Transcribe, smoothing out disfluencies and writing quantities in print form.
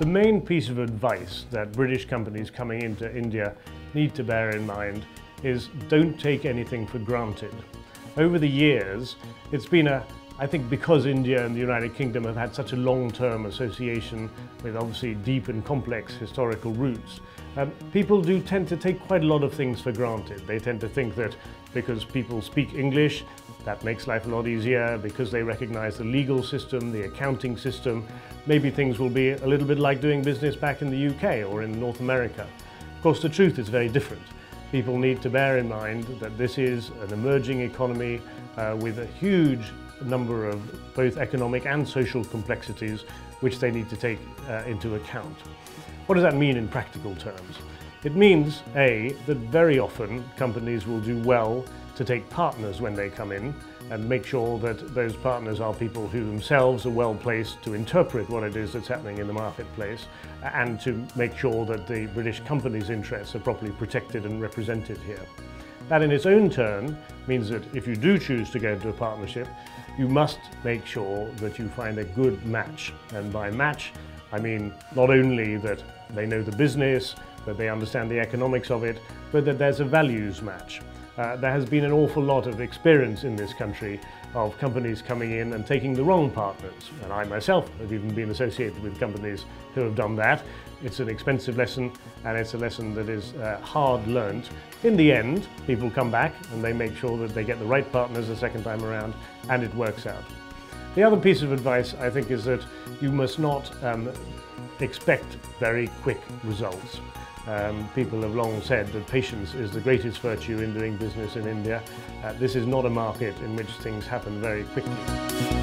The main piece of advice that British companies coming into India need to bear in mind is don't take anything for granted. Over the years, it's been I think because India and the United Kingdom have had such a long-term association with obviously deep and complex historical roots, people do tend to take quite a lot of things for granted. They tend to think that because people speak English, that makes life a lot easier, because they recognize the legal system, the accounting system, maybe things will be a little bit like doing business back in the UK or in North America. Of course, the truth is very different. People need to bear in mind that this is an emerging economy with a huge number of both economic and social complexities which they need to take into account. What does that mean in practical terms? It means, A, that very often companies will do well to take partners when they come in and make sure that those partners are people who themselves are well placed to interpret what it is that's happening in the marketplace and to make sure that the British company's interests are properly protected and represented here. That in its own turn means that if you do choose to go into a partnership, you must make sure that you find a good match. And by match, I mean not only that they know the business, that they understand the economics of it, but that there's a values match. There has been an awful lot of experience in this country of companies coming in and taking the wrong partners. And I myself have even been associated with companies who have done that. It's an expensive lesson, and it's a lesson that is hard learnt. In the end, people come back and they make sure that they get the right partners the second time around, and it works out. The other piece of advice, I think, is that you must not expect very quick results. People have long said that patience is the greatest virtue in doing business in India. This is not a market in which things happen very quickly.